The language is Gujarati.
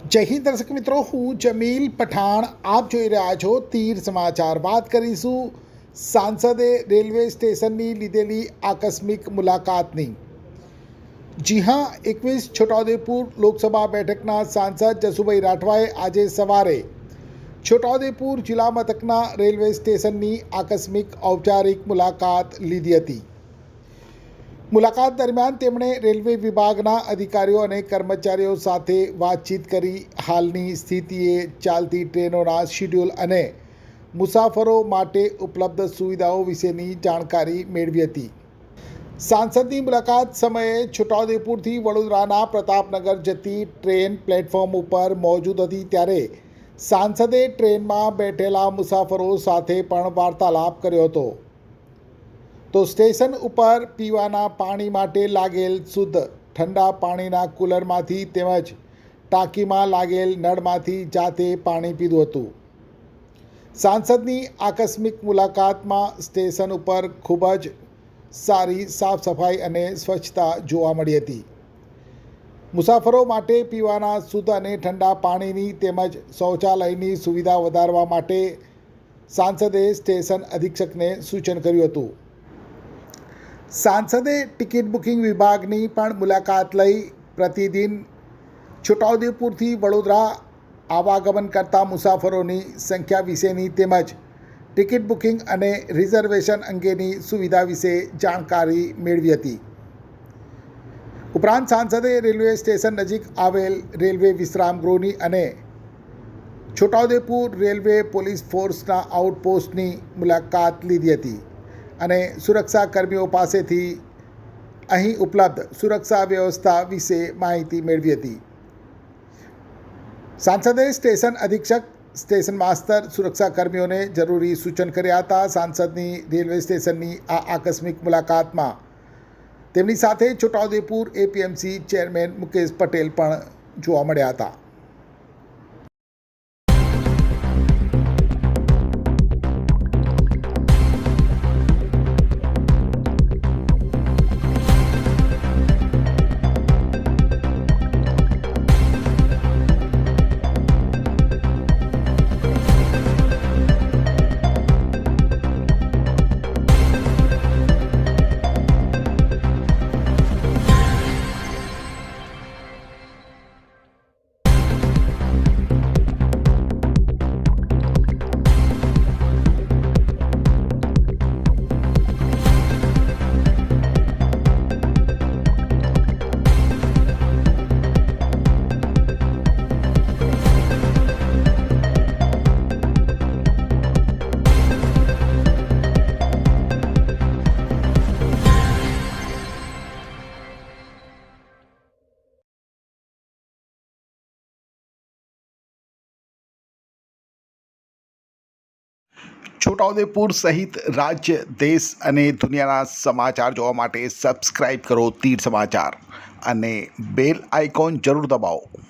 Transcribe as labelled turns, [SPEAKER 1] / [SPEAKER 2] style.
[SPEAKER 1] જય હિન્દ દર્શક મિત્રો, હું જમીલ પઠાણ. આપ જોઈ રહ્યા છો તીર સમાચાર. વાત કરીશું સાંસદે રેલવે સ્ટેશનની લીધેલી આકસ્મિક મુલાકાતની. જી હા, 21 છોટાઉદેપુર લોકસભા બેઠકના સાંસદ જસુભાઈ રાઠવાએ આજે સવારે છોટાઉદેપુર જિલ્લા મથકના રેલવે સ્ટેશનની આકસ્મિક ઔપચારિક મુલાકાત લીધી હતી. મુલાકાત દરમિયાન તેમણે રેલવે વિભાગના અધિકારીઓ અને કર્મચારીઓ સાથે વાતચીત કરી હાલની સ્થિતિએ ચાલતી ટ્રેનોના શિડ્યુલ અને મુસાફરો માટે ઉપલબ્ધ સુવિધાઓ વિશેની જાણકારી મેળવી હતી. સાંસદની મુલાકાત સમયે છોટાઉદેપુરથી વડોદરાના પ્રતાપનગર જતી ટ્રેન પ્લેટફોર્મ ઉપર મોજૂદ હતી, ત્યારે સાંસદે ટ્રેનમાં બેઠેલા મુસાફરો સાથે પણ વાર્તાલાપ કર્યો હતો. તો સ્ટેશન ઉપર પીવાના પાણી માટે લાગેલ શુદ્ધ ઠંડા પાણીના કુલરમાંથી તેમજ ટાંકીમાં લાગેલ નળમાંથી જાતે પાણી પીધું હતું. સાંસદની આકસ્મિક મુલાકાતમાં સ્ટેશન ઉપર ખૂબ જ સારી સાફ સફાઈ અને સ્વચ્છતા જોવા મળી હતી. મુસાફરો માટે પીવાના શુદ્ધ અને ઠંડા પાણીની તેમજ શૌચાલયની સુવિધા વધારવા માટે સાંસદે સ્ટેશન અધિક્ષકને સૂચન કર્યું હતું. સાંસદે ટિકિટ બુકિંગ વિભાગની પણ મુલાકાત લઈ પ્રતિદિન છોટાઉદેપુરથી વડોદરા આવાગમન કરતા મુસાફરોની સંખ્યા વિશેની તેમજ ટિકિટ બુકિંગ અને રિઝર્વેશન અંગેની સુવિધા વિશે જાણકારી મેળવી હતી. ઉપરાંત સાંસદે રેલવે સ્ટેશન નજીક આવેલ રેલવે વિશ્રામ ગૃહની અને છોટાઉદેપુર રેલવે પોલીસ ફોર્સના આઉટપોસ્ટની મુલાકાત લીધી હતી અને સુરક્ષા કર્મીઓ પાસેથી અહીં ઉપલબ્ધ સુરક્ષા વ્યવસ્થા વિશે માહિતી મેળવી હતી. સાંસદે સ્ટેશન અધિક્ષક, સ્ટેશન માસ્તર, સુરક્ષા કર્મીઓને જરૂરી સૂચન કર્યા હતા. સાંસદની રેલવે સ્ટેશનની આ આકસ્મિક મુલાકાતમાં તેમની સાથે છોટાઉદેપુર એપીએમસી ચેરમેન મુકેશ પટેલ પણ જોવા મળ્યા હતા. છોટાઉદેપુર સહિત રાજ્ય, દેશ અને દુનિયાના સમાચાર જોવા માટે સબસ્ક્રાઈબ કરો તીર સમાચાર અને બેલ આઇકોન જરૂર દબાવો.